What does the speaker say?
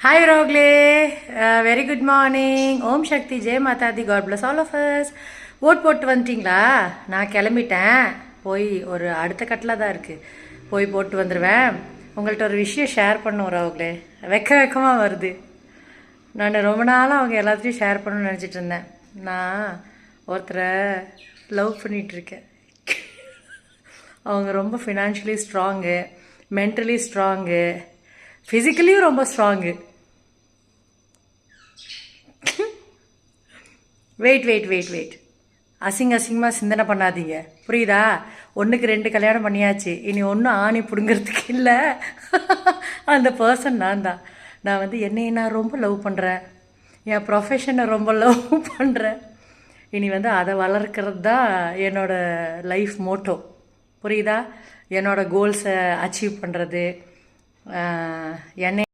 Hi Rogle, very good morning. Om Shakti, Jai Mata Di, God bless all of us. Vote போட்டு வந்துட்டிங்களா? நான் கிளம்பிட்டேன். போய் ஒரு அடுத்த கட்டில் தான் இருக்குது. போய் போட்டு வந்துடுவேன். உங்கள்கிட்ட ஒரு விஷயம் ஷேர் பண்ணுவோம் ராகுலே. வெக்கமாக வருது. நான் ரொம்ப நாளாக அவங்க எல்லாத்தையும் ஷேர் பண்ணணும்னு நினச்சிட்டு இருந்தேன். நான் ஒருத்தரை லவ் பண்ணிகிட்ருக்கேன். அவங்க ரொம்ப ஃபினான்ஷியலி ஸ்ட்ராங்கு, மென்டலி ஸ்ட்ராங்கு, ஃபிசிக்கலியும் ரொம்ப ஸ்ட்ராங்கு. வெயிட் அசிங்கமாக சிந்தனை பண்ணாதீங்க, புரியுதா? ஒன்றுக்கு 2 கல்யாணம் பண்ணியாச்சு. இனி ஒன்றும் ஆணி பிடுங்கிறதுக்கு இல்லை. அந்த பர்சன் நான் தான். நான் என்னையை நான் ரொம்ப லவ் பண்ணுறேன். என் ப்ரொஃபஷனை ரொம்ப லவ் பண்ணுறேன். இனி அதை வளர்க்கிறது தான் என்னோடய லைஃப் மோட்டோ, புரியுதா? என்னோடய கோல்ஸை அச்சீவ் பண்ணுறது. என்னை